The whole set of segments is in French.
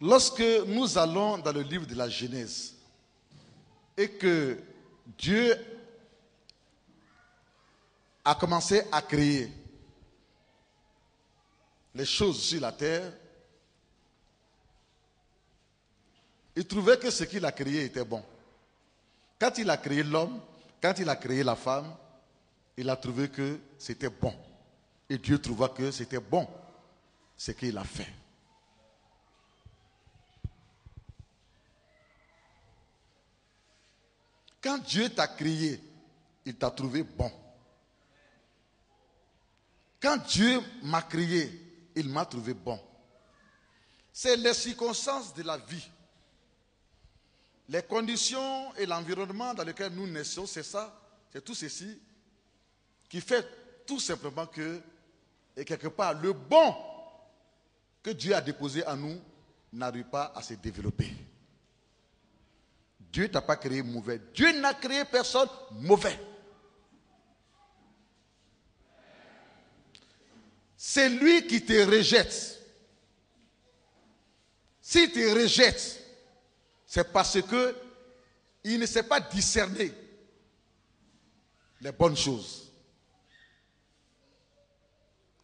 Lorsque nous allons dans le livre de la Genèse et que Dieu a commencé à créer les choses sur la terre, il trouvait que ce qu'il a créé était bon. Quand il a créé l'homme, quand il a créé la femme, il a trouvé que c'était bon. Et Dieu trouva que c'était bon ce qu'il a fait. Quand Dieu t'a créé, il t'a trouvé bon. Quand Dieu m'a créé, il m'a trouvé bon. C'est les circonstances de la vie, les conditions et l'environnement dans lequel nous naissons, c'est ça, c'est tout ceci qui fait tout simplement que, et quelque part, le bon que Dieu a déposé en nous n'arrive pas à se développer. Dieu ne t'a pas créé mauvais. Dieu n'a créé personne mauvais. C'est lui qui te rejette. S'il te rejette, c'est parce que il ne sait pas discerner les bonnes choses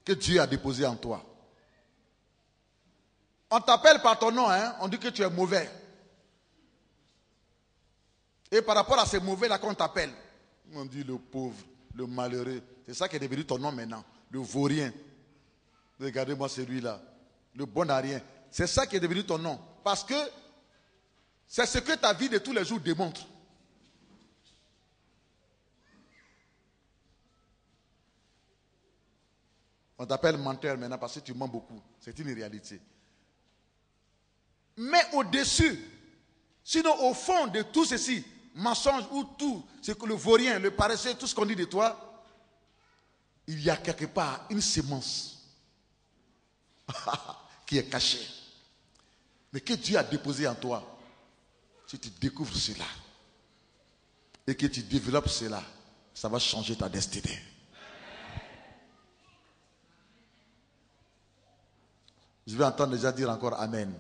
que Dieu a déposées en toi. On t'appelle par ton nom, hein? On dit que tu es mauvais. Et par rapport à ces mauvais-là qu'on t'appelle, on dit le pauvre, le malheureux. C'est ça qui est devenu ton nom maintenant. Le vaurien. Regardez-moi celui-là. Le bon à rien. C'est ça qui est devenu ton nom. Parce que c'est ce que ta vie de tous les jours démontre. On t'appelle menteur maintenant parce que tu mens beaucoup. C'est une réalité. Mais au-dessus, sinon au fond de tout ceci, mensonge ou tout, c'est que le vaurien, le paresseux, tout ce qu'on dit de toi, il y a quelque part une sémence qui est cachée. Mais que Dieu a déposé en toi, si tu découvres cela et que tu développes cela, ça va changer ta destinée. Je vais entendre déjà dire encore Amen.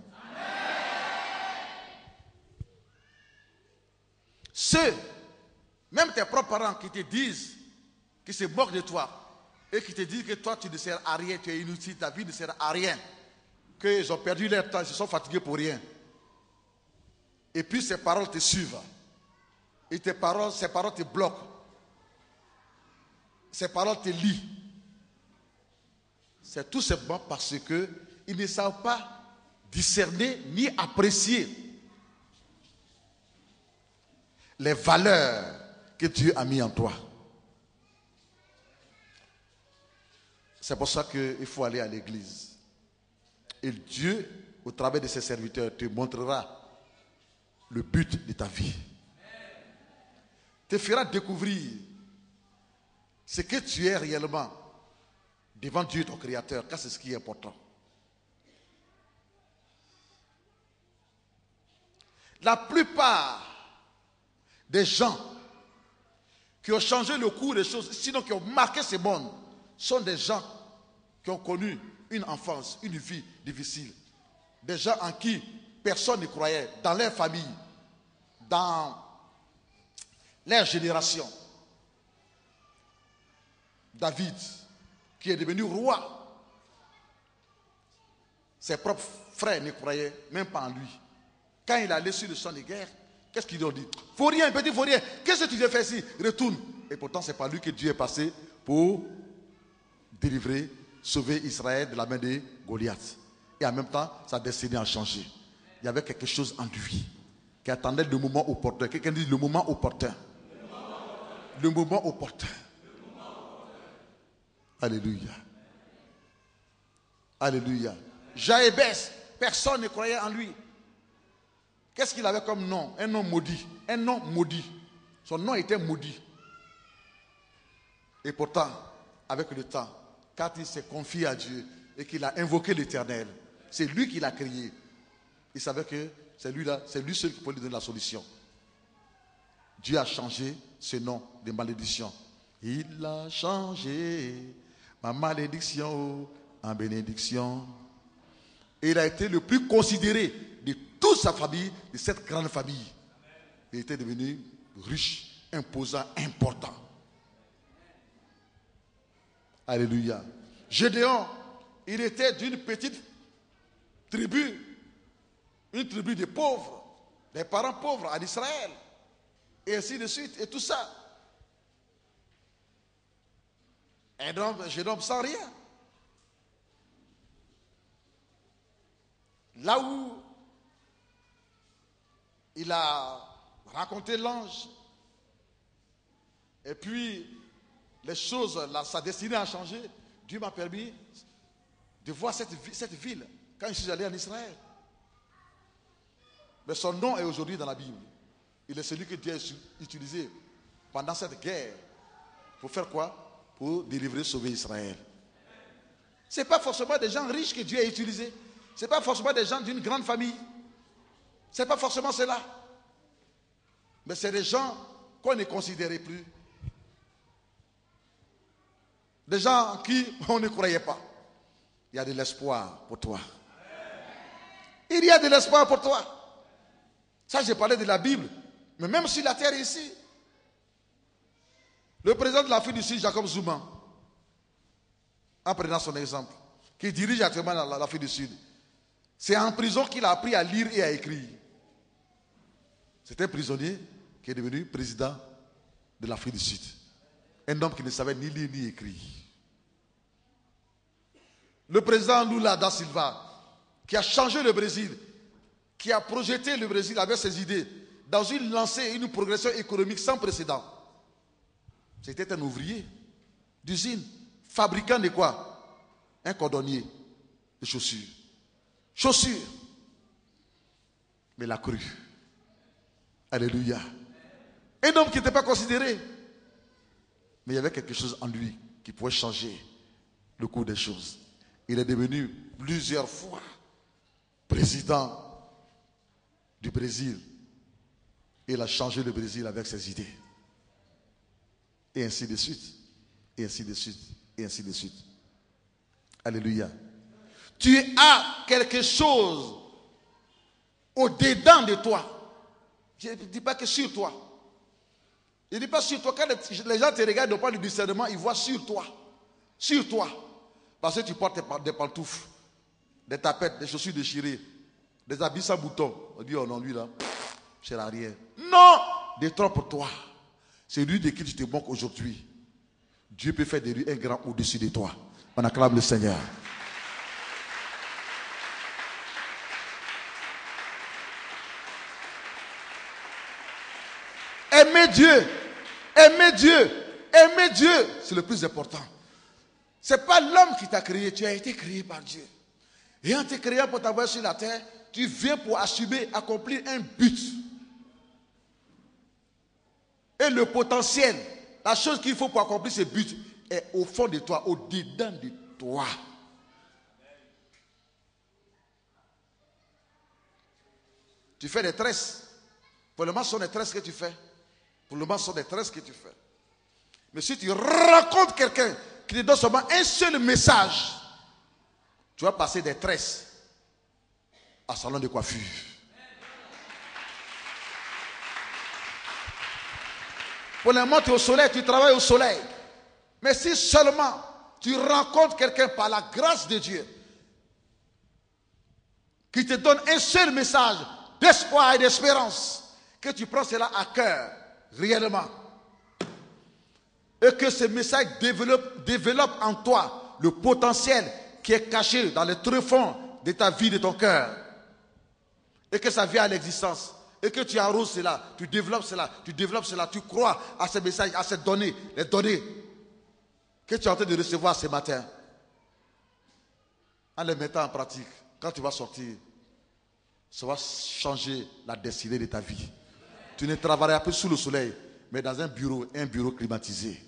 Ceux, même tes propres parents qui te disent, qui se moquent de toi et qui te disent que toi tu ne sers à rien, tu es inutile, ta vie ne sert à rien, qu'ils ont perdu leur temps, ils se sont fatigués pour rien. Et puis ces paroles te suivent. Et ces paroles te bloquent. Ces paroles te lient. C'est tout simplement parce qu'ils ne savent pas discerner ni apprécier les valeurs que Dieu a mis en toi. C'est pour ça qu'il faut aller à l'église. Et Dieu, au travers de ses serviteurs, te montrera le but de ta vie. Te fera découvrir ce que tu es réellement devant Dieu ton Créateur, car c'est ce qui est important. La plupart des gens qui ont changé le cours des choses, sinon qui ont marqué ce monde, sont des gens qui ont connu une enfance, une vie difficile. Des gens en qui personne ne croyait, dans leur famille, dans leur génération. David, qui est devenu roi, ses propres frères ne croyaient même pas en lui. Quand il allait sur le champ de guerre, qu'est-ce qu'ils ont dit? Vaurien, petit vaurien, qu'est-ce que tu viens faire ici? Retourne. Et pourtant, c'est par lui que Dieu est passé pour délivrer, sauver Israël de la main de Goliath. Et en même temps, sa destinée a changé. Il y avait quelque chose en lui qui attendait le moment opportun. Quelqu'un dit le moment opportun. Le moment opportun. Alléluia. Alléluia. Jaébès, personne ne croyait en lui. Qu'est-ce qu'il avait comme nom? Un nom maudit. Un nom maudit. Son nom était maudit. Et pourtant, avec le temps, quand il s'est confié à Dieu et qu'il a invoqué l'Éternel, c'est lui qui l'a créé. Il savait que c'est lui-là, c'est lui seul qui peut lui donner la solution. Dieu a changé ce nom de malédiction. Il a changé ma malédiction en bénédiction. Et il a été le plus considéré toute sa famille, de cette grande famille. Il était devenu riche, imposant, important. Alléluia. Gédéon, il était d'une petite tribu, une tribu de pauvres, des parents pauvres en Israël, et ainsi de suite, et tout ça. Un homme, jeune homme sans rien. Là où il a rencontré l'ange, et puis les choses, sa destinée a changé. Dieu m'a permis de voir cette ville quand je suis allé en Israël. Mais son nom est aujourd'hui dans la Bible. Il est celui que Dieu a utilisé pendant cette guerre. Pour faire quoi? Pour délivrer, sauver Israël. Ce n'est pas forcément des gens riches que Dieu a utilisés. Ce n'est pas forcément des gens d'une grande famille. Ce n'est pas forcément cela. Mais c'est des gens qu'on ne considérait plus. Des gens en qui on ne croyait pas. Il y a de l'espoir pour toi. Il y a de l'espoir pour toi. Ça, j'ai parlé de la Bible. Mais même sur la terre ici, le président de l'Afrique du Sud, Jacob Zuma, en prenant son exemple, qui dirige actuellement l'Afrique du Sud, c'est en prison qu'il a appris à lire et à écrire. C'est un prisonnier qui est devenu président de l'Afrique du Sud. Un homme qui ne savait ni lire ni écrire. Le président Lula da Silva, qui a changé le Brésil, qui a projeté le Brésil avec ses idées dans une lancée, une progression économique sans précédent. C'était un ouvrier d'usine, fabricant de quoi? Un cordonnier de chaussures. Chaussures. Mais il a cru. Alléluia. Un homme qui n'était pas considéré. Mais il y avait quelque chose en lui qui pouvait changer le cours des choses. Il est devenu plusieurs fois président du Brésil. Et il a changé le Brésil avec ses idées. Et ainsi de suite. Et ainsi de suite. Et ainsi de suite. Alléluia. Tu as quelque chose au-dedans de toi. Je ne dis pas que sur toi. Je ne dis pas sur toi. Quand les gens te regardent, ils n'ont pas le discernement, ils voient sur toi. Sur toi. Parce que tu portes des pantoufles, des tapettes, des chaussures déchirées, des habits sans boutons. On dit, oh non, lui là, c'est l'arrière. Non! Des trop pour toi. C'est lui de qui tu te moques aujourd'hui. Dieu peut faire de lui un grand au-dessus de toi. On acclame le Seigneur. Aimer Dieu, aimer Dieu, aimer Dieu, c'est le plus important. Ce n'est pas l'homme qui t'a créé, tu as été créé par Dieu. Et en te créant pour t'avoir sur la terre, tu viens pour assumer, accomplir un but. Et le potentiel, la chose qu'il faut pour accomplir ce but est au fond de toi, au-dedans de toi. Tu fais des tresses. Pour le moment, ce sont des tresses que tu fais. Pour le moment, ce sont des tresses que tu fais. Mais si tu rencontres quelqu'un qui te donne seulement un seul message, tu vas passer des tresses à salon de coiffure. Pour le moment, tu es au soleil, tu travailles au soleil. Mais si seulement tu rencontres quelqu'un par la grâce de Dieu qui te donne un seul message d'espoir et d'espérance, que tu prends cela à cœur, réellement, et que ce message développe en toi le potentiel qui est caché dans le tréfonds de ta vie, de ton cœur, et que ça vient à l'existence, et que tu arroses cela, tu développes cela, tu crois à ce message, à ces données, les données que tu es en train de recevoir ce matin, en les mettant en pratique, quand tu vas sortir, ça va changer la destinée de ta vie. Tu ne travailleras plus sous le soleil, mais dans un bureau climatisé.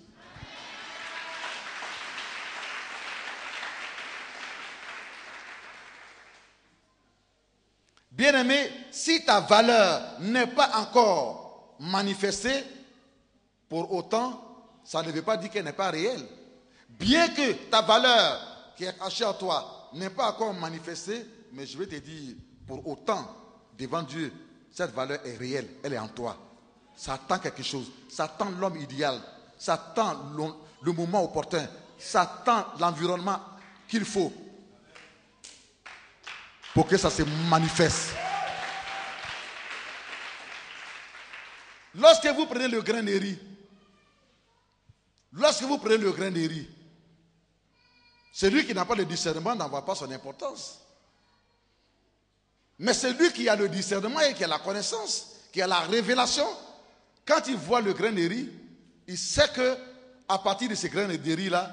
Bien-aimé, si ta valeur n'est pas encore manifestée, pour autant, ça ne veut pas dire qu'elle n'est pas réelle. Bien que ta valeur qui est cachée en toi n'est pas encore manifestée, mais je vais te dire, pour autant, devant Dieu, cette valeur est réelle, elle est en toi. Ça attend quelque chose, ça attend l'homme idéal, ça attend le moment opportun, ça attend l'environnement qu'il faut pour que ça se manifeste. Lorsque vous prenez le grain de riz, celui qui n'a pas le discernement n'en voit pas son importance. Mais celui qui a le discernement et qui a la connaissance, qui a la révélation, quand il voit le grain de riz, il sait que à partir de ces grains de riz là,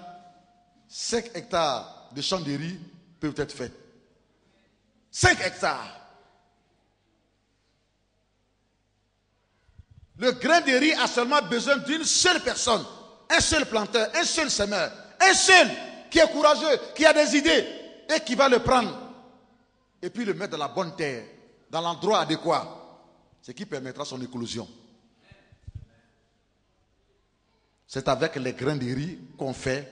5 hectares de champs de riz peuvent être faits. 5 hectares. Le grain de riz a seulement besoin d'une seule personne, un seul planteur, un seul semeur, un seul qui est courageux, qui a des idées et qui va le prendre et puis le mettre dans la bonne terre, dans l'endroit adéquat, ce qui permettra son éclosion. C'est avec les grains de riz qu'on fait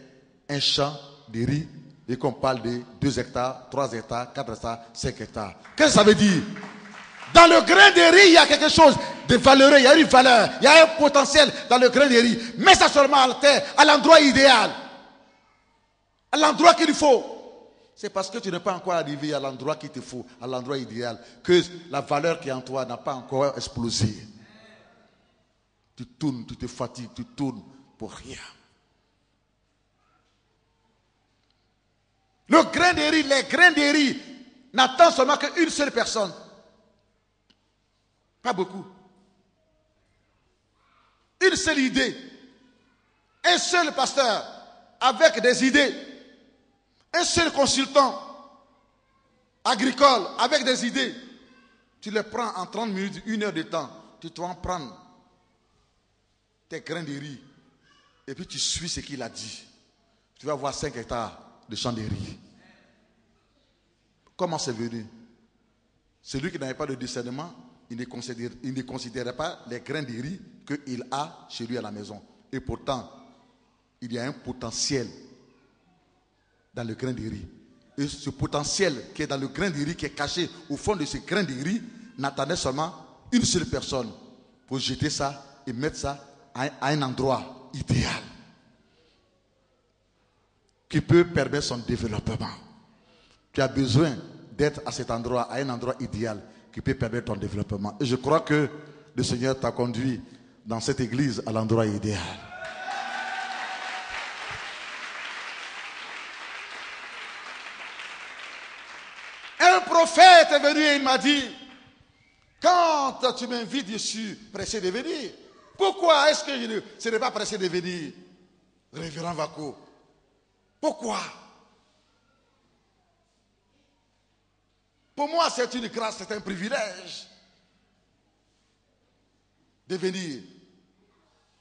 un champ de riz et qu'on parle de 2 hectares, 3 hectares, 4 hectares, 5 hectares. Qu'est-ce que ça veut dire? Dans le grain de riz, il y a quelque chose de valeureux, il y a une valeur, il y a un potentiel dans le grain de riz. Mets ça seulement à la terre, à l'endroit idéal, à l'endroit qu'il faut. C'est parce que tu n'es pas encore arrivé à l'endroit qu'il te faut, à l'endroit idéal, que la valeur qui est en toi n'a pas encore explosé. Tu tournes, tu te fatigues, tu tournes pour rien. Le grain de riz, les grains de riz n'attendent seulement qu'une seule personne. Pas beaucoup. Une seule idée. Un seul pasteur avec des idées. Un seul consultant agricole avec des idées. Tu les prends en 30 minutes, 1 heure de temps. Tu dois en prendre tes grains de riz. Et puis tu suis ce qu'il a dit. Tu vas avoir 5 hectares de champs de riz. Comment c'est venu? Celui qui n'avait pas de discernement, il ne considérait pas les grains de riz qu'il a chez lui à la maison. Et pourtant, il y a un potentiel dans le grain de riz. Et ce potentiel qui est dans le grain de riz, qui est caché au fond de ce grain de riz, n'attendait seulement une seule personne pour jeter ça et mettre ça à un endroit idéal qui peut permettre son développement. Tu as besoin d'être à cet endroit, à un endroit idéal qui peut permettre ton développement. Et je crois que le Seigneur t'a conduit dans cette église à l'endroit idéal. Un prophète est venu et il m'a dit, quand tu m'invites, je suis pressé de venir. Pourquoi est-ce que je ne serai pas pressé de venir, révérend Wako? Pourquoi? Pour moi, c'est une grâce, c'est un privilège de venir.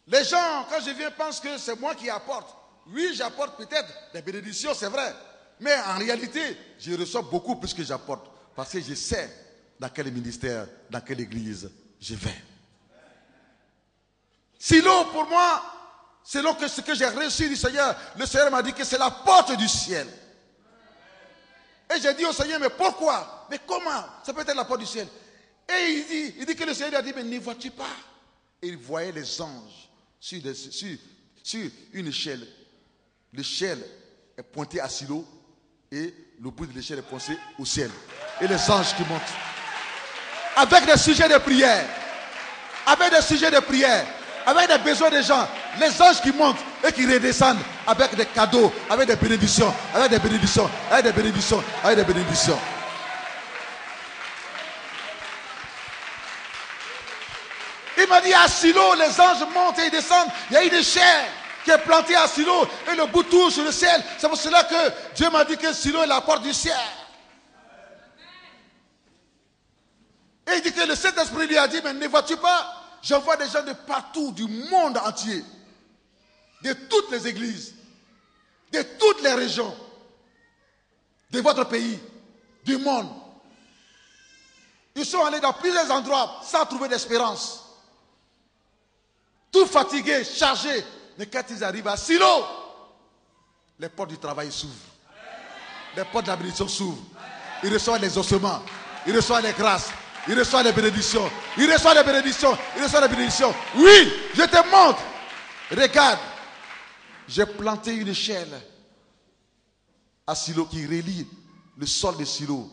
Les gens, quand je viens, pensent que c'est moi qui apporte. Oui, j'apporte peut-être des bénédictions, c'est vrai. Mais en réalité, je reçois beaucoup plus que j'apporte. Parce que je sais dans quel ministère, dans quelle église je vais. Sinon, pour moi, selon ce que j'ai reçu du Seigneur, le Seigneur m'a dit que c'est la porte du ciel. Et j'ai dit au Seigneur, mais pourquoi? Mais comment? Ça peut être la porte du ciel. Et il dit que le Seigneur a dit, mais ne vois-tu pas? Et il voyait les anges sur une échelle. L'échelle est pointée à Silo et le bout de l'échelle est pointé au ciel. Et les anges qui montent. Avec des sujets de prière. Avec des sujets de prière. Avec des besoins des gens. Les anges qui montent et qui redescendent avec des cadeaux, avec des bénédictions, avec des bénédictions, avec des bénédictions, avec des bénédictions. Il m'a dit à Silo, les anges montent et ils descendent. Il y a une échelle qui est plantée à Silo et le bout tourne sur le ciel. C'est pour cela que Dieu m'a dit que Silo est la porte du ciel. Et il dit que le Saint-Esprit lui a dit, mais ne vois-tu pas? J'envoie des gens de partout, du monde entier, de toutes les églises, de toutes les régions, de votre pays, du monde. Ils sont allés dans plusieurs endroits sans trouver d'espérance. Tout fatigués, chargés. Mais quand ils arrivent à Silo, les portes du travail s'ouvrent. Les portes de la bénédiction s'ouvrent. Ils reçoivent les ossements. Ils reçoivent les grâces. Il reçoit les bénédictions. Il reçoit les bénédictions. Il reçoit les bénédictions. Oui, je te montre. Regarde. J'ai planté une échelle à Silo qui relie le sol de Silo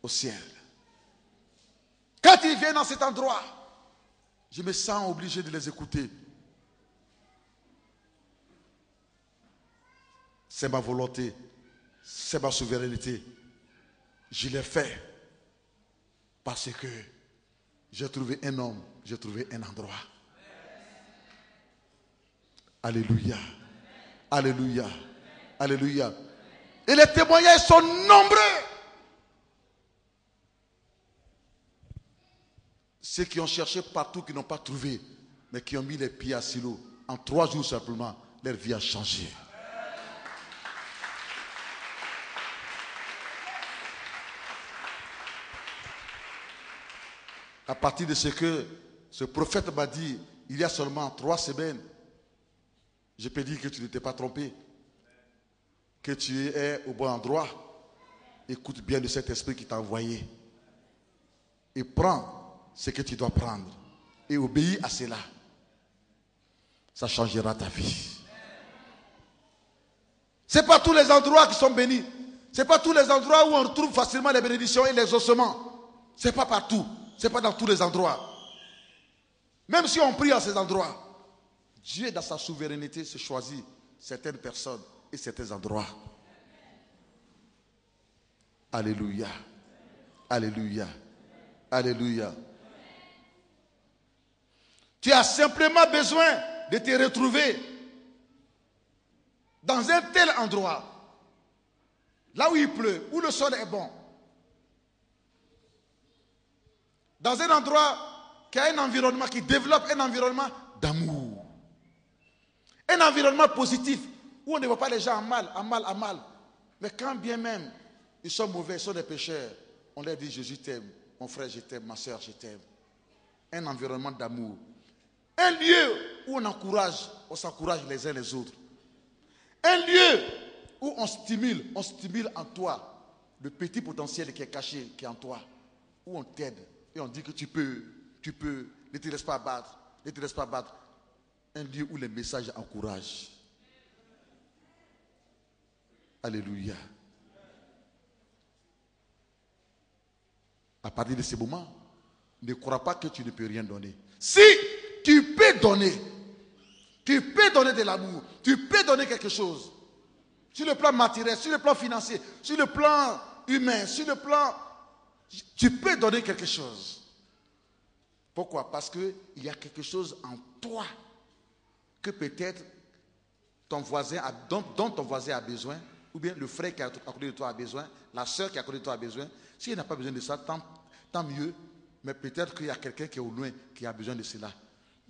au ciel. Quand ils viennent dans cet endroit, je me sens obligé de les écouter. C'est ma volonté, c'est ma souveraineté. Je l'ai fait parce que j'ai trouvé un homme, j'ai trouvé un endroit. Alléluia, alléluia, alléluia. Et les témoignages sont nombreux. Ceux qui ont cherché partout, qui n'ont pas trouvé, mais qui ont mis les pieds à Silo, en 3 jours simplement, leur vie a changé. À partir de ce que ce prophète m'a dit, il y a seulement 3 semaines, je peux dire que tu ne t'es pas trompé, que tu es au bon endroit. Écoute bien de cet esprit qui t'a envoyé et prends ce que tu dois prendre et obéis à cela. Ça changera ta vie. Ce n'est pas tous les endroits qui sont bénis. Ce n'est pas tous les endroits où on retrouve facilement les bénédictions et les ossements. Ce n'est pas partout. Ce n'est pas dans tous les endroits. Même si on prie à ces endroits, Dieu, dans sa souveraineté, se choisit certaines personnes et certains endroits. Alléluia. Alléluia. Alléluia. Tu as simplement besoin de te retrouver dans un tel endroit, là où il pleut, où le sol est bon. Dans un endroit qui a un environnement, qui développe un environnement d'amour. Un environnement positif, où on ne voit pas les gens en mal, en mal, en mal. Mais quand bien même ils sont mauvais, ils sont des pécheurs, on leur dit Jésus t'aime, mon frère je t'aime, ma soeur je t'aime. Un environnement d'amour. Un lieu où on s'encourage les uns les autres. Un lieu où on stimule en toi le petit potentiel qui est caché, qui est en toi. Où on t'aide et on dit que tu peux, ne te laisse pas abattre, ne te laisse pas abattre. Un lieu où les messages encouragent. Alléluia. À partir de ce moment, ne crois pas que tu ne peux rien donner. Si tu peux donner de l'amour, tu peux donner quelque chose. Sur le plan matériel, sur le plan financier, sur le plan humain, sur le plan... Tu peux donner quelque chose. Pourquoi? Parce qu'il y a quelque chose en toi que peut-être ton voisin dont ton voisin a besoin, ou bien le frère qui est à côté de toi a besoin, la soeur qui est à côté de toi a besoin. S'il n'a pas besoin de ça, tant mieux. Mais peut-être qu'il y a quelqu'un qui est au loin qui a besoin de cela.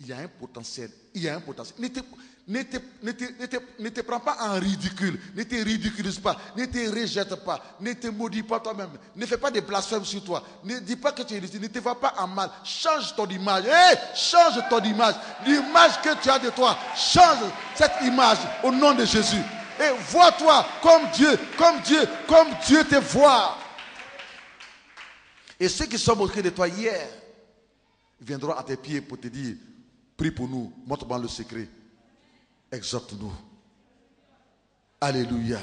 Il y a un potentiel. Il y a un potentiel. Ne te prends pas en ridicule. Ne te ridiculise pas. Ne te rejette pas. Ne te maudis pas toi-même. Ne fais pas de blasphème sur toi. Ne dis pas que tu es ridicule. Ne te vois pas en mal. Change ton image. Change ton image. L'image que tu as de toi. Change cette image au nom de Jésus. Et vois-toi comme Dieu te voit. Et ceux qui sont moqués de toi hier viendront à tes pieds pour te dire, prie pour nous, montre-moi le secret, exhorte-nous. Alléluia,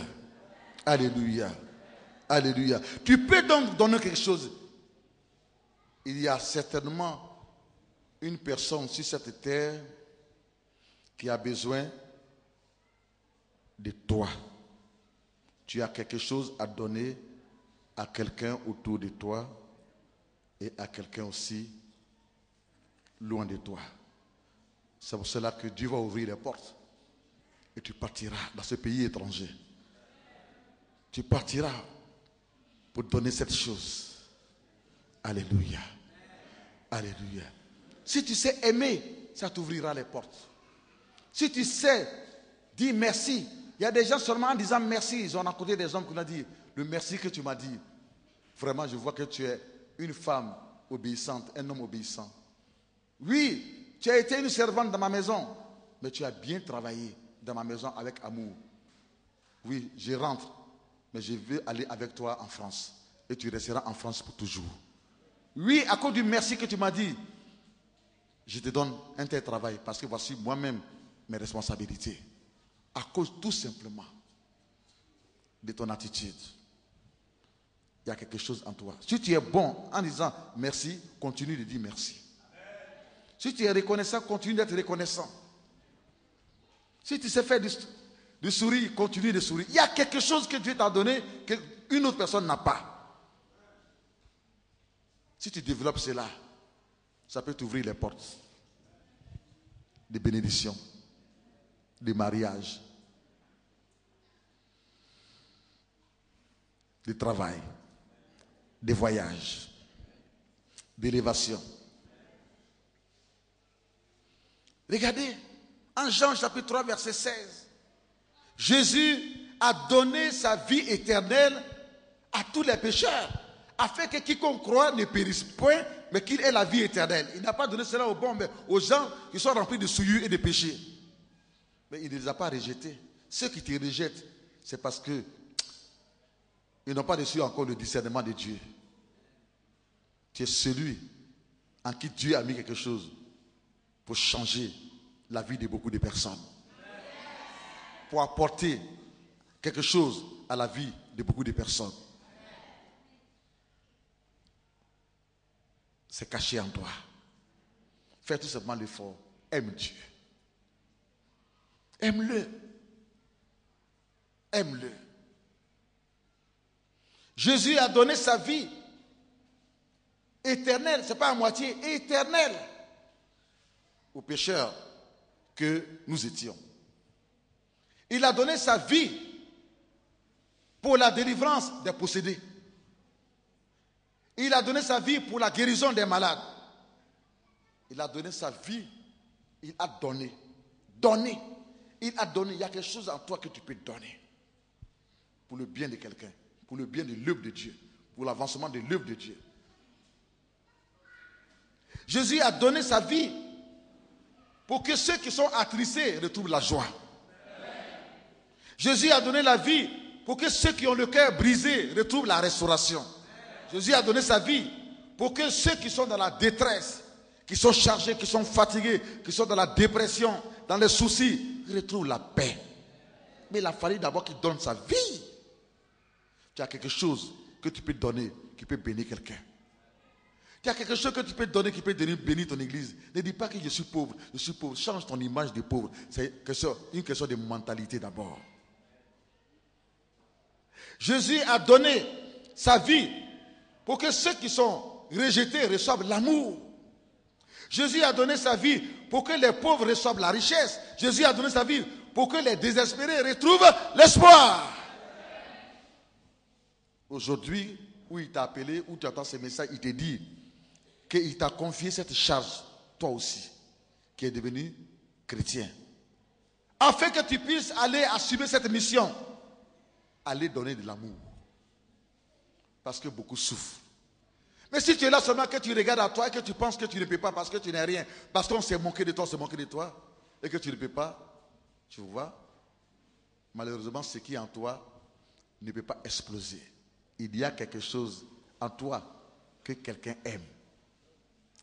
alléluia, alléluia. Tu peux donc donner quelque chose. Il y a certainement une personne sur cette terre qui a besoin de toi. Tu as quelque chose à donner à quelqu'un autour de toi et à quelqu'un aussi loin de toi. C'est pour cela que Dieu va ouvrir les portes et tu partiras dans ce pays étranger. Tu partiras pour donner cette chose. Alléluia. Alléluia. Si tu sais aimer, ça t'ouvrira les portes. Si tu sais dire merci, il y a des gens seulement en disant merci, ils ont rencontré des hommes qui ont dit, le merci que tu m'as dit, vraiment je vois que tu es une femme obéissante, un homme obéissant. Oui, tu as été une servante dans ma maison, mais tu as bien travaillé dans ma maison avec amour. Oui, je rentre, mais je veux aller avec toi en France. et tu resteras en France pour toujours. Oui, à cause du merci que tu m'as dit, je te donne un tel travail parce que voici moi-même mes responsabilités. À cause tout simplement de ton attitude. Il y a quelque chose en toi. Si tu es bon en disant merci, continue de dire merci. Si tu es reconnaissant, continue d'être reconnaissant. Si tu sais faire du sourire, continue de sourire. Il y a quelque chose que Dieu t'a donné qu'une autre personne n'a pas. Si tu développes cela, ça peut t'ouvrir les portes de bénédiction, de mariage, de travail, de voyage, d'élévation. Regardez, en Jean chapitre 3, verset 16, Jésus a donné sa vie éternelle à tous les pécheurs, afin que quiconque croit ne périsse point, mais qu'il ait la vie éternelle. Il n'a pas donné cela aux bons, mais aux gens qui sont remplis de souillure et de péchés. Mais il ne les a pas rejetés. Ceux qui te rejettent, c'est parce que ils n'ont pas reçu encore le discernement de Dieu. Tu es celui en qui Dieu a mis quelque chose pour changer la vie de beaucoup de personnes. Pour apporter quelque chose à la vie de beaucoup de personnes. C'est caché en toi. Fais tout simplement l'effort. Aime Dieu. Aime-le. Aime-le. Jésus a donné sa vie éternelle, ce n'est pas à moitié, éternelle aux pécheurs que nous étions. Il a donné sa vie pour la délivrance des possédés. Il a donné sa vie pour la guérison des malades. Il a donné sa vie, il a donné. Donné. Il a donné. Il y a quelque chose en toi que tu peux donner pour le bien de quelqu'un, pour le bien de l'œuvre de Dieu, pour l'avancement de l'œuvre de Dieu. Jésus a donné sa vie pour que ceux qui sont attristés retrouvent la joie. Jésus a donné la vie pour que ceux qui ont le cœur brisé retrouvent la restauration. Jésus a donné sa vie pour que ceux qui sont dans la détresse, qui sont chargés, qui sont fatigués, qui sont dans la dépression, dans les soucis, retrouvent la paix. Mais il a fallu d'abord qu'il donne sa vie. Tu as quelque chose que tu peux donner, qui peut bénir quelqu'un. Tu as quelque chose que tu peux donner, qui peut bénir ton église. Ne dis pas que je suis pauvre, je suis pauvre. Change ton image de pauvre. C'est une question de mentalité d'abord. Jésus a donné sa vie pour que ceux qui sont rejetés reçoivent l'amour. Jésus a donné sa vie pour que les pauvres reçoivent la richesse. Jésus a donné sa vie pour que les désespérés retrouvent l'espoir. Aujourd'hui, où il t'a appelé, où tu entends ce message, il te dit qu'il t'a confié cette charge, toi aussi, qui est devenu chrétien. Afin que tu puisses aller assumer cette mission. Aller donner de l'amour. Parce que beaucoup souffrent. Mais si tu es là seulement que tu regardes à toi et que tu penses que tu ne peux pas parce que tu n'es rien, parce qu'on s'est moqué de toi, on s'est moqué de toi, et que tu ne peux pas, tu vois, malheureusement, ce qui est en toi ne peut pas exploser. Il y a quelque chose en toi que quelqu'un aime.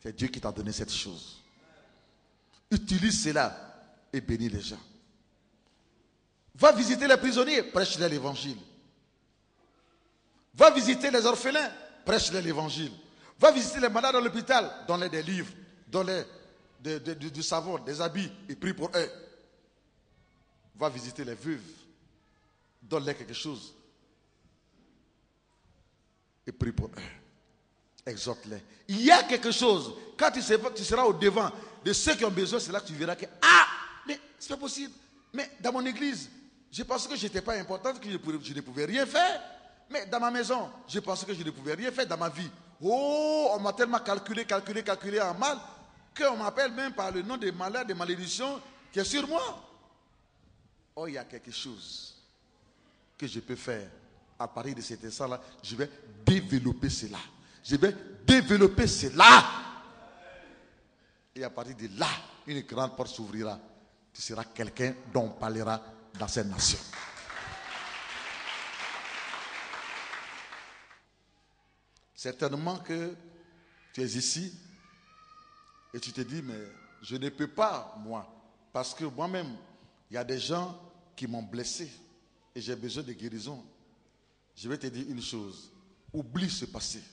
C'est Dieu qui t'a donné cette chose. Utilise cela et bénis les gens. Va visiter les prisonniers, prêche-les l'évangile. Va visiter les orphelins, prêche-les l'évangile. Va visiter les malades à l'hôpital, donne-les des livres, donne-les du savon, des habits et prie pour eux. Va visiter les veuves, donne-les quelque chose et prie pour eux. Exhorte-les. Il y a quelque chose, quand tu seras au devant de ceux qui ont besoin, c'est là que tu verras que, mais c'est pas possible. Mais dans mon église, je pensais que je n'étais pas importante, que je ne pouvais rien faire. Mais dans ma maison, je pensais que je ne pouvais rien faire dans ma vie. Oh, on m'a tellement calculé en mal, qu'on m'appelle même par le nom des malheurs, des malédictions qui est sur moi. Oh, il y a quelque chose que je peux faire. À partir de cet instant-là, je vais développer cela. Je vais développer cela. Et à partir de là, une grande porte s'ouvrira. Tu seras quelqu'un dont on parlera dans cette nation. Certainement que tu es ici et tu te dis, mais je ne peux pas, moi, parce que moi-même, il y a des gens qui m'ont blessé et j'ai besoin de guérison. Je vais te dire une chose, oublie ce passé,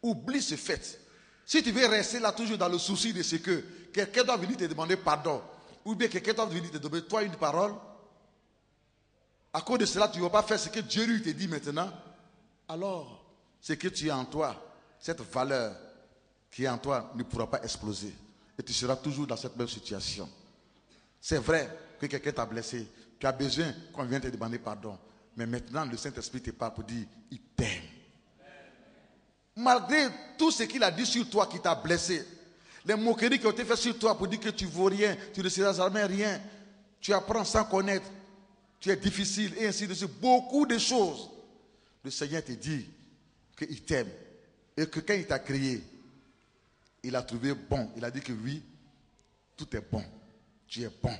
oublie ce fait. Si tu veux rester là toujours dans le souci de ce que quelqu'un doit venir te demander pardon, ou bien quelqu'un doit venir te demander toi une parole, à cause de cela, tu ne vas pas faire ce que Dieu lui te dit maintenant, alors ce que tu as en toi, cette valeur qui est en toi ne pourra pas exploser. Et tu seras toujours dans cette même situation. C'est vrai que quelqu'un t'a blessé, tu as besoin qu'on vienne te demander pardon. Mais maintenant, le Saint-Esprit te parle pour dire, il t'aime. Malgré tout ce qu'il a dit sur toi qui t'a blessé, les moqueries qui ont été faites sur toi pour dire que tu ne vaux rien, tu ne seras jamais rien, tu apprends sans connaître, tu es difficile et ainsi de suite, beaucoup de choses. Le Seigneur te dit qu'il t'aime et que quand il t'a créé, il a trouvé bon. Il a dit que oui, tout est bon, tu es bon.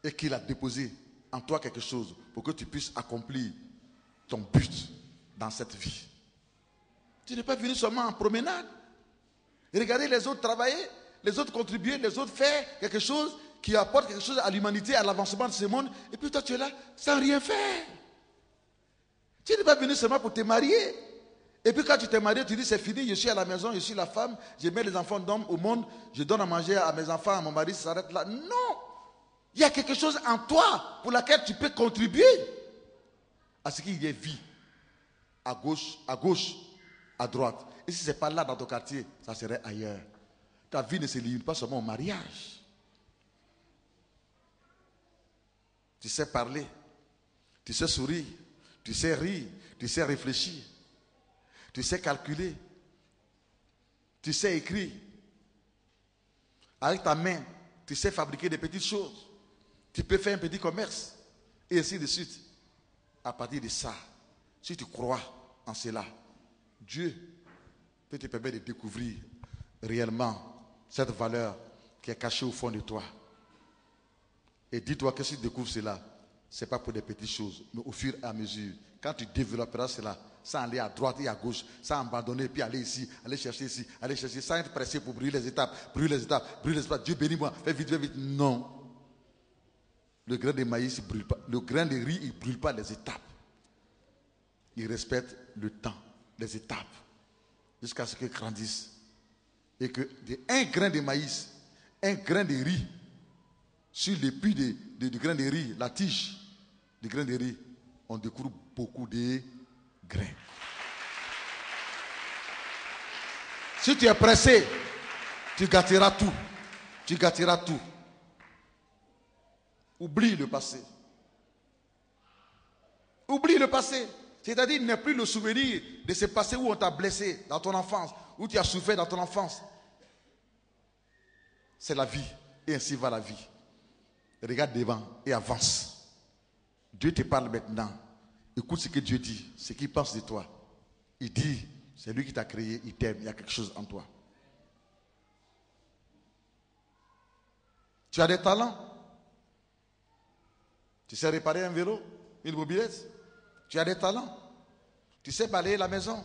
Et qu'il a déposé en toi quelque chose pour que tu puisses accomplir ton but dans cette vie. Tu n'es pas venu seulement en promenade. Regardez les autres travailler, les autres contribuer, les autres faire quelque chose qui apporte quelque chose à l'humanité, à l'avancement de ce monde. Et puis toi tu es là sans rien faire. Tu n'es pas venu seulement pour te marier. Et puis quand tu t'es marié, tu dis c'est fini, je suis à la maison, je suis la femme, je mets les enfants d'hommes au monde, je donne à manger à mes enfants, à mon mari, ça s'arrête là. Non! Il y a quelque chose en toi pour laquelle tu peux contribuer à ce qu'il y ait vie. À gauche, à droite. Et si ce n'est pas là dans ton quartier, ça serait ailleurs. Ta vie ne se limite pas seulement au mariage. Tu sais parler, tu sais sourire, tu sais rire, tu sais réfléchir, tu sais calculer, tu sais écrire. Avec ta main, tu sais fabriquer des petites choses. Tu peux faire un petit commerce. Et ainsi de suite. À partir de ça, si tu crois en cela, Dieu peut te permettre de découvrir réellement cette valeur qui est cachée au fond de toi. Et dis-toi que si tu découvres cela, ce n'est pas pour des petites choses, mais au fur et à mesure, quand tu développeras cela, sans aller à droite et à gauche, sans abandonner, puis aller ici, aller chercher ici, aller chercher, sans être pressé pour brûler les étapes, brûler les étapes, brûler les étapes. Dieu bénis-moi, fais vite, fais vite. Non. Le grain de maïs, il ne brûle pas. Le grain de riz, il ne brûle pas les étapes. Il respecte le temps, les étapes, jusqu'à ce qu'il grandisse. Et que un grain de maïs, un grain de riz, sur l'épi du grain de riz, la tige du grain de riz, on découvre beaucoup de grains. Si tu es pressé, tu gâteras tout. Tu gâteras tout. Oublie le passé. Oublie le passé. C'est-à-dire, il n'est plus le souvenir de ce passé où on t'a blessé dans ton enfance, où tu as souffert dans ton enfance. C'est la vie. Et ainsi va la vie. Regarde devant et avance. Dieu te parle maintenant. Écoute ce que Dieu dit, ce qu'il pense de toi. Il dit, c'est lui qui t'a créé, il t'aime, il y a quelque chose en toi. Tu as des talents. Tu sais réparer un vélo, une mobilette. Tu as des talents. Tu sais balayer la maison.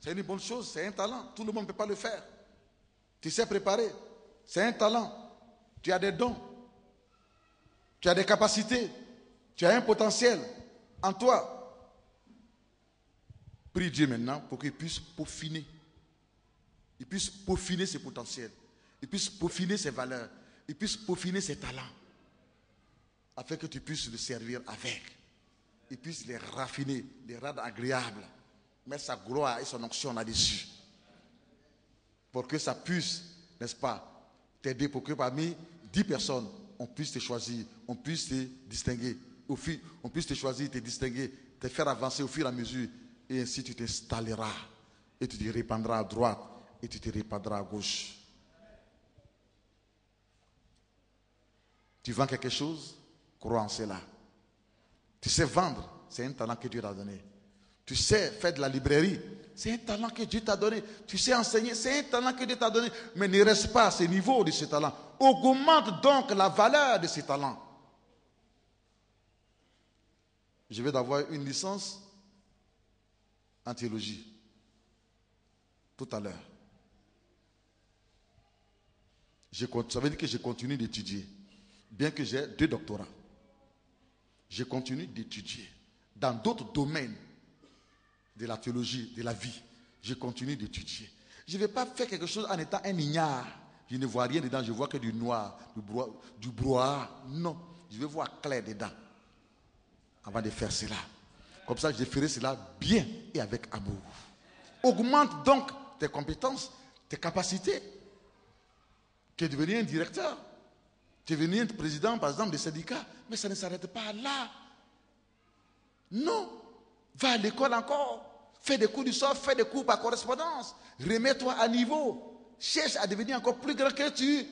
C'est une bonne chose, c'est un talent. Tout le monde ne peut pas le faire. Tu sais préparer. C'est un talent. Tu as des dons. Tu as des capacités. Tu as un potentiel en toi. Prie Dieu maintenant pour qu'il puisse peaufiner. Il puisse peaufiner ses potentiels. Il puisse peaufiner ses valeurs. Il puisse peaufiner ses talents. Afin que tu puisses le servir avec. Il puisse les raffiner, les rendre agréables. Mettre sa gloire et son onction là-dessus. Pour que ça puisse, n'est-ce pas, t'aider pour que parmi 10 personnes, on puisse te choisir, on puisse te distinguer. On puisse te choisir, te distinguer, te faire avancer au fur et à mesure. Et ainsi tu t'installeras. Et tu te répandras à droite. Et tu te répandras à gauche. Tu vends quelque chose, crois en cela. Tu sais vendre, c'est un talent que Dieu t'a donné. Tu sais faire de la librairie, c'est un talent que Dieu t'a donné. Tu sais enseigner, c'est un talent que Dieu t'a donné. Mais ne reste pas à ce niveau de ce talent. Augmente donc la valeur de ce talent. Je vais d'avoir une licence. en théologie. Tout à l'heure. Ça veut dire que je continue d'étudier. Bien que j'ai 2 doctorats. Je continue d'étudier. Dans d'autres domaines de la théologie, de la vie, je continue d'étudier. Je ne vais pas faire quelque chose en étant un ignare. Je ne vois rien dedans, je vois que du noir, du brouhaha. Non, je vais voir clair dedans avant de faire cela. Comme ça, je ferai cela bien et avec amour. Augmente donc tes compétences, tes capacités. Tu es devenu un directeur. Tu es devenu un président, par exemple, des syndicats. Mais ça ne s'arrête pas là. Non. Va à l'école encore. Fais des cours du soir, fais des cours par correspondance. Remets-toi à niveau. Cherche à devenir encore plus grand que tu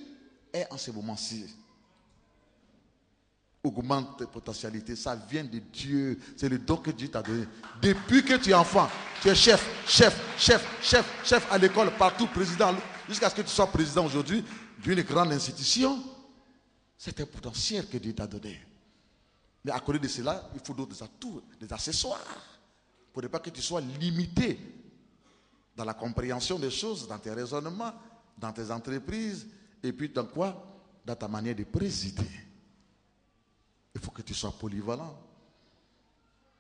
es en ce moment-ci. Augmente tes potentialités. Ça vient de Dieu. C'est le don que Dieu t'a donné. Depuis que tu es enfant, tu es chef à l'école, partout, président. Jusqu'à ce que tu sois président aujourd'hui d'une grande institution. C'est un potentiel que Dieu t'a donné. Mais à côté de cela, il faut d'autres atouts, des accessoires. Pour ne pas que tu sois limité dans la compréhension des choses, dans tes raisonnements, dans tes entreprises, et puis dans quoi? Dans ta manière de présider. Il faut que tu sois polyvalent.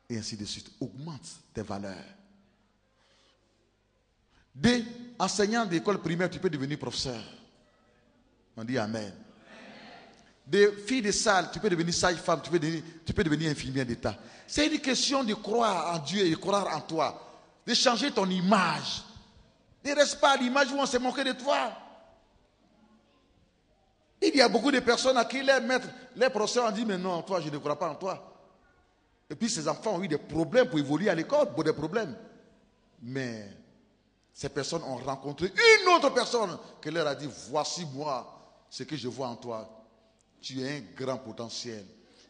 Et ainsi de suite. Augmente tes valeurs. Dès enseignant d'école primaire, tu peux devenir professeur. On dit Amen. Des filles de salle, tu peux devenir sage-femme, tu peux devenir infirmière d'État. C'est une question de croire en Dieu et de croire en toi. De changer ton image. Ne reste pas à l'image où on s'est moqué de toi. Il y a beaucoup de personnes à qui les maîtres, les professeurs ont dit, mais non, toi, je ne crois pas en toi. Et puis ces enfants ont eu des problèmes pour évoluer à l'école, beaucoup de problèmes. Mais ces personnes ont rencontré une autre personne qui leur a dit, voici moi, ce que je vois en toi. Tu es un grand potentiel.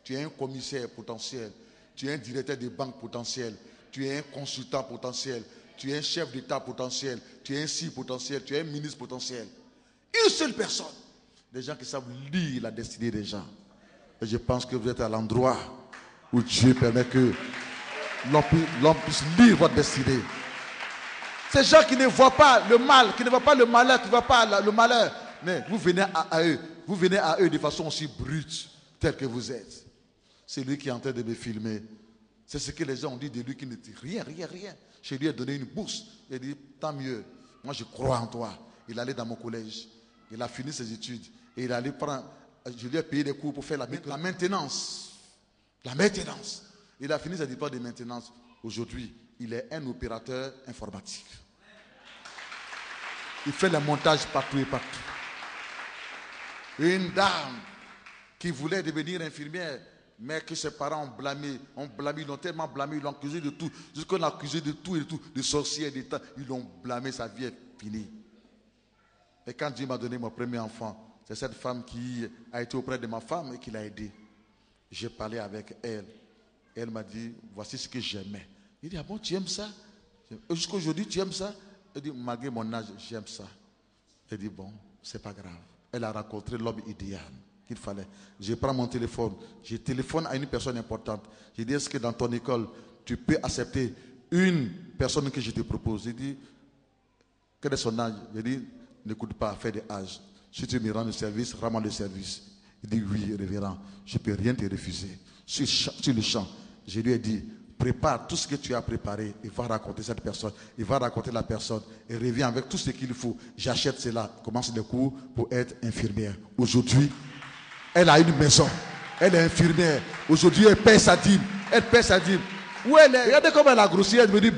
Tu es un commissaire potentiel. Tu es un directeur de banque potentiel. Tu es un consultant potentiel. Tu es un chef d'État potentiel. Tu es un CIE potentiel. Tu es un ministre potentiel. Une seule personne. Des gens qui savent lire la destinée des gens. Et je pense que vous êtes à l'endroit où Dieu permet que l'homme puisse lire votre destinée. Ces gens qui ne voient pas le mal, qui ne voient pas le malheur, qui ne voient pas le malheur. Mais vous venez à eux. Vous venez à eux de façon aussi brute, telle que vous êtes. C'est lui qui est en train de me filmer. C'est ce que les gens ont dit de lui qui ne dit rien. Je lui ai donné une bourse. Il a dit, tant mieux. Moi, je crois en toi. Il allait dans mon collège. Il a fini ses études. Et il allait prendre... Je lui ai payé des cours pour faire la maintenance. La maintenance. Il a fini ses diplômes de maintenance. Aujourd'hui, il est un opérateur informatique. Il fait le montage partout et partout. Une dame qui voulait devenir infirmière, mais que ses parents ont blâmé, ils l'ont tellement blâmé, ils l'ont accusé de tout, jusqu'on l'a accusé de tout, de sorcière, d'état, ils l'ont blâmé, sa vie est finie. Et quand Dieu m'a donné mon premier enfant, c'est cette femme qui a été auprès de ma femme et qui l'a aidée. J'ai parlé avec elle. Elle m'a dit, voici ce que j'aimais. Il dit, ah bon, tu aimes ça? Jusqu'à aujourd'hui, tu aimes ça? Elle dit, malgré mon âge, j'aime ça. Elle dit, bon, c'est pas grave. Elle a rencontré l'homme idéal qu'il fallait. Je prends mon téléphone, je téléphone à une personne importante. Je dis, est-ce que dans ton école, tu peux accepter une personne que je te propose? Il dit, quel est son âge? Je dis, n'écoute pas, fais des âges. Si tu me rends le service, rends-moi le service. Il dit, oui, révérend, je ne peux rien te refuser. Sur le champ, je lui ai dit, prépare tout ce que tu as préparé. Il va raconter cette personne. Il va raconter la personne. Et revient avec tout ce qu'il faut. J'achète cela. Commence les cours pour être infirmière. Aujourd'hui, elle a une maison. Elle est infirmière. Aujourd'hui, elle paie sa dîme. Elle paie sa dîme. Où elle est? Regardez comment elle a grossi. Elle me dit,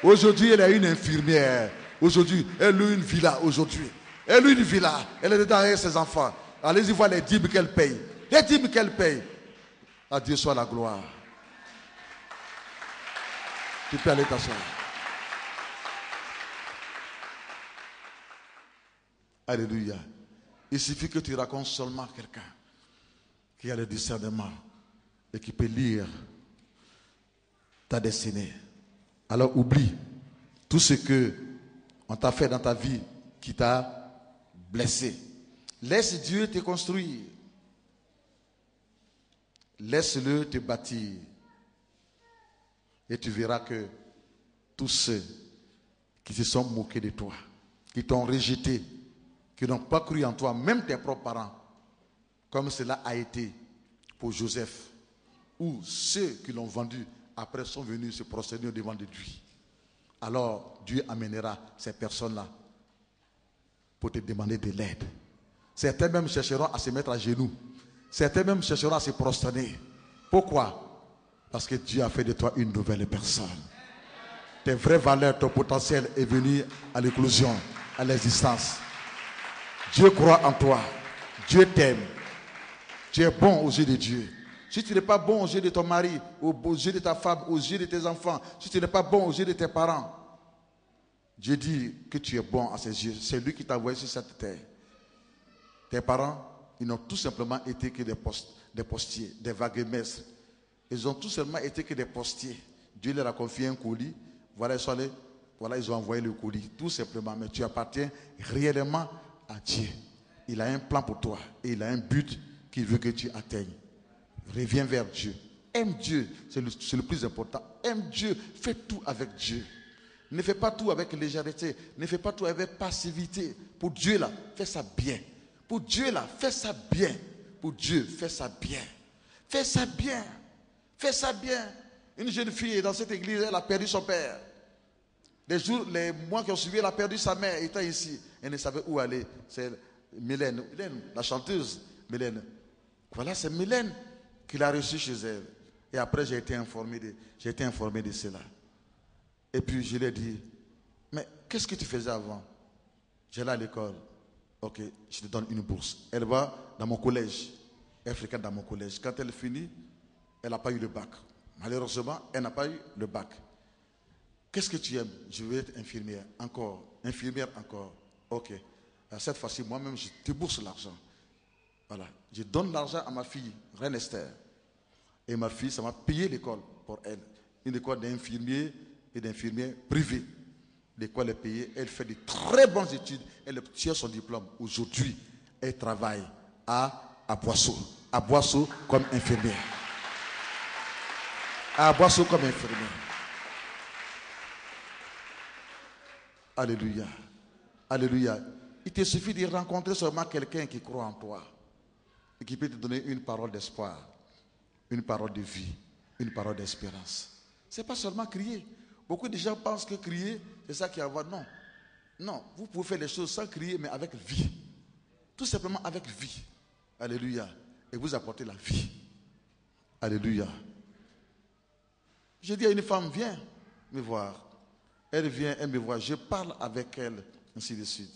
aujourd'hui, elle est une infirmière. Aujourd'hui, elle a une villa. Aujourd'hui, elle a une villa. Elle est dedans avec ses enfants. Allez-y voir les dîmes qu'elle paye. Les dîmes qu'elle paye. À Dieu soit la gloire. Tu peux aller t'asseoir. Alléluia. Il suffit que tu racontes seulement à quelqu'un qui a le discernement et qui peut lire ta destinée. Alors oublie tout ce que on t'a fait dans ta vie qui t'a blessé. Laisse Dieu te construire. Laisse-le te bâtir. Et tu verras que tous ceux qui se sont moqués de toi, qui t'ont rejeté, qui n'ont pas cru en toi, même tes propres parents, comme cela a été pour Joseph, où ceux qui l'ont vendu après sont venus se prosterner au devant de lui. Alors Dieu amènera ces personnes-là pour te demander de l'aide. Certains même chercheront à se mettre à genoux. Certains même chercheront à se prosterner. Pourquoi? Parce que Dieu a fait de toi une nouvelle personne. Tes vraies valeurs, ton potentiel est venu à l'éclosion, à l'existence. Dieu croit en toi. Dieu t'aime. Tu es bon aux yeux de Dieu. Si tu n'es pas bon aux yeux de ton mari, aux yeux de ta femme, aux yeux de tes enfants, si tu n'es pas bon aux yeux de tes parents, Dieu dit que tu es bon à ses yeux. C'est lui qui t'a envoyé sur cette terre. Tes parents, ils n'ont tout simplement été que des postiers, des vaguemestres. Ils ont tout simplement été que des postiers. Dieu leur a confié un colis. Voilà, ils ont envoyé le colis, tout simplement. Mais tu appartiens réellement à Dieu. Il a un plan pour toi et il a un but qu'il veut que tu atteignes. Reviens vers Dieu. Aime Dieu, c'est le plus important. Aime Dieu, fais tout avec Dieu. Ne fais pas tout avec légèreté. Ne fais pas tout avec passivité. Pour Dieu là, fais ça bien. Pour Dieu là, fais ça bien. Pour Dieu, fais ça bien. Fais ça bien. Fais ça bien. Une jeune fille dans cette église, elle a perdu son père. Les mois qui ont suivi, elle a perdu sa mère étant ici. Elle ne savait où aller. C'est Mylène, la chanteuse Mylène. Voilà, c'est Mylène qui l'a reçue chez elle. Et après, j'ai été informé de cela. Et puis, je lui ai dit, mais qu'est-ce que tu faisais avant? J'allais à l'école. Ok, je te donne une bourse. Elle va dans mon collège. Elle fréquente dans mon collège. Quand elle finit, elle n'a pas eu le bac. Malheureusement, elle n'a pas eu le bac. Qu'est-ce que tu aimes? Je veux être infirmière. Encore. Infirmière encore. Ok. Cette fois-ci, moi-même, je te bourse l'argent. Voilà. Je donne l'argent à ma fille, Reine Esther. Et ma fille, ça m'a payé l'école pour elle. Une école d'infirmiers et d'infirmières privées. L'école est payée. Elle fait de très bonnes études. Elle obtient son diplôme. Aujourd'hui, elle travaille à Boisseau. À Boisseau comme infirmière. À Boisseau comme infirmière. Alléluia. Alléluia. Il te suffit de rencontrer seulement quelqu'un qui croit en toi et qui peut te donner une parole d'espoir, une parole de vie, une parole d'espérance. Ce n'est pas seulement crier. Beaucoup de gens pensent que crier, c'est ça qui envoie. Non. Non, vous pouvez faire les choses sans crier, mais avec vie. Tout simplement avec vie. Alléluia. Et vous apportez la vie. Alléluia. Je dis à une femme, viens me voir. Elle vient, elle me voit, je parle avec elle, ainsi de suite.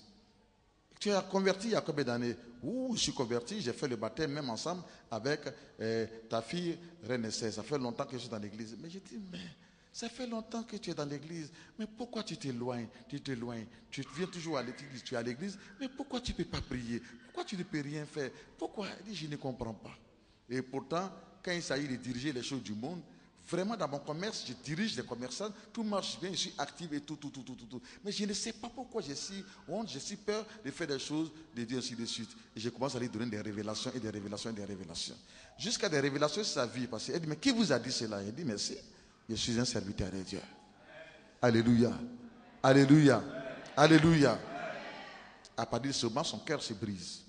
Tu as converti il y a combien d'années? Je suis converti, j'ai fait le baptême même ensemble avec ta fille Reine Esther. Ça fait longtemps que je suis dans l'église. Mais je dis, mais ça fait longtemps que tu es dans l'église. Mais pourquoi tu t'éloignes? Tu t'éloignes. Tu viens toujours à l'église, tu es à l'église. Mais pourquoi tu ne peux pas prier? Pourquoi tu ne peux rien faire? Pourquoi? Elle dit, je ne comprends pas. Et pourtant, quand il s'agit de diriger les choses du monde, vraiment, dans mon commerce, je dirige les commerçants, tout marche bien, je suis actif et tout. Mais je ne sais pas pourquoi je suis honte, je suis peur de faire des choses, de dire ainsi de suite. Et je commence à lui donner des révélations et des révélations et des révélations. Jusqu'à des révélations sur sa vie. Parce qu'elle dit, mais qui vous a dit cela? Il dit, merci, je suis un serviteur de Dieu. Alléluia. Alléluia. Alléluia. À partir de ce moment, son cœur se brise.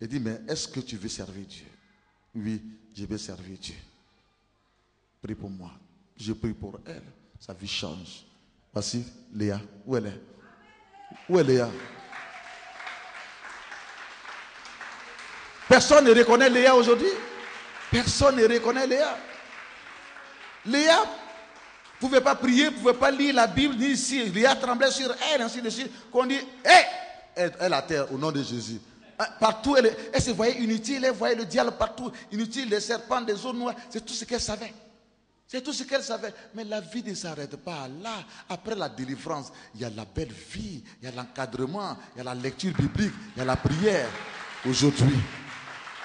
Il dit, mais est-ce que tu veux servir Dieu? Oui, je veux servir Dieu. Prie pour moi. Je prie pour elle. Sa vie change. Voici Léa. Où elle est? Où est Léa? Personne ne reconnaît Léa aujourd'hui. Personne ne reconnaît Léa. Léa ne pouvait pas prier, ne pouvait pas lire la Bible, ni ici. Léa tremblait sur elle, ainsi de suite. Qu'on dit, hé! Elle à terre, au nom de Jésus. Partout, elle se voyait inutile. Elle voyait le diable partout. Inutile, les serpents, des eaux noires. C'est tout ce qu'elle savait. C'est tout ce qu'elle savait. Mais la vie ne s'arrête pas là. Après la délivrance, il y a la belle vie, il y a l'encadrement, il y a la lecture biblique, il y a la prière. Aujourd'hui,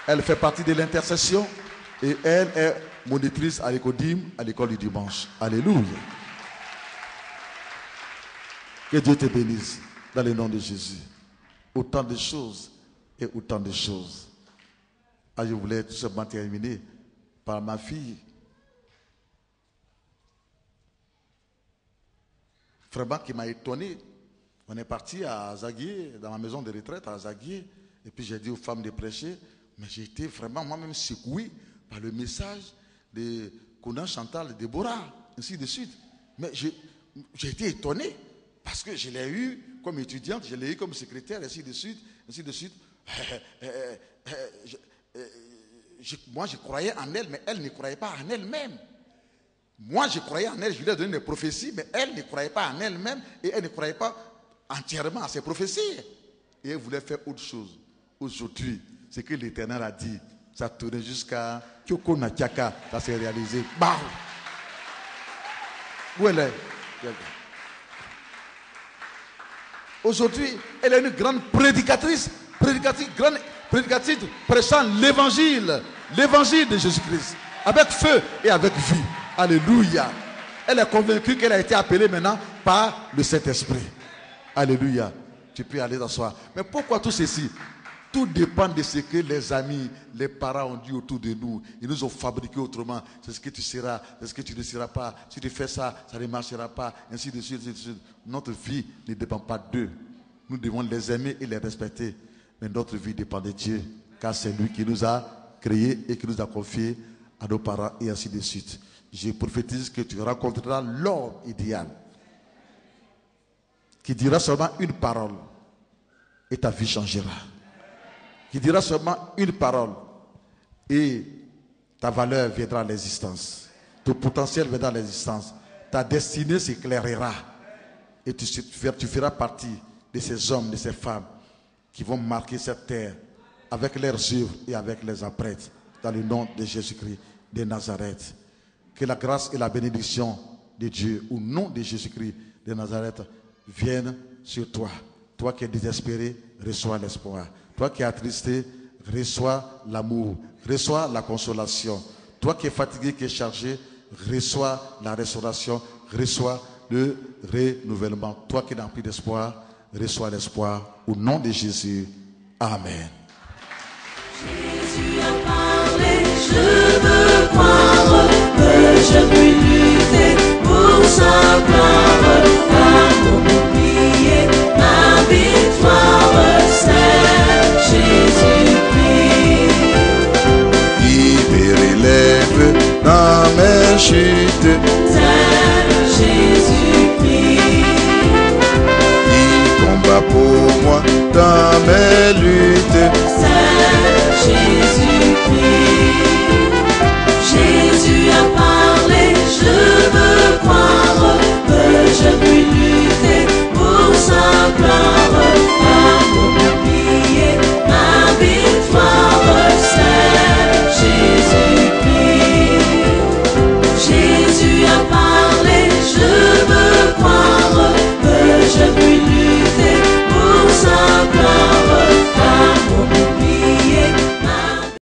elle fait partie de l'intercession et elle est monitrice à l'école à l'école du dimanche. Alléluia. Que Dieu te bénisse dans le nom de Jésus. Autant de choses et autant de choses. Je voulais tout simplement terminer par ma fille. vraiment qui m'a étonné. On est parti à Zaguié, dans ma maison de retraite à Zaguié. Et puis j'ai dit aux femmes de prêcher. Mais j'ai été vraiment moi-même secoué par le message de Conan Chantal, Déborah, ainsi de suite. Mais j'ai été étonné parce que je l'ai eu comme étudiante, je l'ai eu comme secrétaire, ainsi de suite, ainsi de suite. Moi, je croyais en elle, mais elle ne croyait pas en elle-même. Moi, je croyais en elle, je lui ai donné des prophéties, mais elle ne croyait pas en elle-même et elle ne croyait pas entièrement à ses prophéties. Et elle voulait faire autre chose. Aujourd'hui, ce que l'Éternel a dit, ça tournait jusqu'à Kyoko Nakiaka, ça s'est réalisé. Bah! Où elle est? Aujourd'hui, elle est une grande prédicatrice, grande prédicatrice prêchant l'évangile de Jésus-Christ, avec feu et avec vie. Alléluia. Elle est convaincue qu'elle a été appelée maintenant par le Saint-Esprit. Alléluia. Tu peux aller t'asseoir. Mais pourquoi tout ceci? Tout dépend de ce que les amis, les parents ont dit autour de nous. Ils nous ont fabriqué autrement. C'est ce que tu seras, c'est ce que tu ne seras pas. Si tu fais ça, ça ne marchera pas. Ainsi de suite, ainsi de suite. Notre vie ne dépend pas d'eux. Nous devons les aimer et les respecter. Mais notre vie dépend de Dieu. Car c'est lui qui nous a créés et qui nous a confiés à nos parents et ainsi de suite. Je prophétise que tu rencontreras l'homme idéal qui dira seulement une parole et ta vie changera. Qui dira seulement une parole et ta valeur viendra à l'existence. Ton potentiel viendra à l'existence. Ta destinée s'éclairera. Et tu feras partie de ces hommes, de ces femmes qui vont marquer cette terre avec leurs œuvres et avec leurs empreintes. Dans le nom de Jésus-Christ de Nazareth. Que la grâce et la bénédiction de Dieu au nom de Jésus-Christ de Nazareth viennent sur toi. Toi qui es désespéré, reçois l'espoir. Toi qui es attristé, reçois l'amour, reçois la consolation. Toi qui es fatigué, qui es chargé, reçois la restauration, reçois le renouvellement. Toi qui n'as plus d'espoir, reçois l'espoir. Au nom de Jésus. Amen. Jésus a parlé, je veux croire que je puis lutter pour sa gloire. Car pour oublier ma victoire, c'est Jésus-Christ. Il me relève dans mes chutes, C'est Jésus-Christ. il combat pour moi dans mes luttes.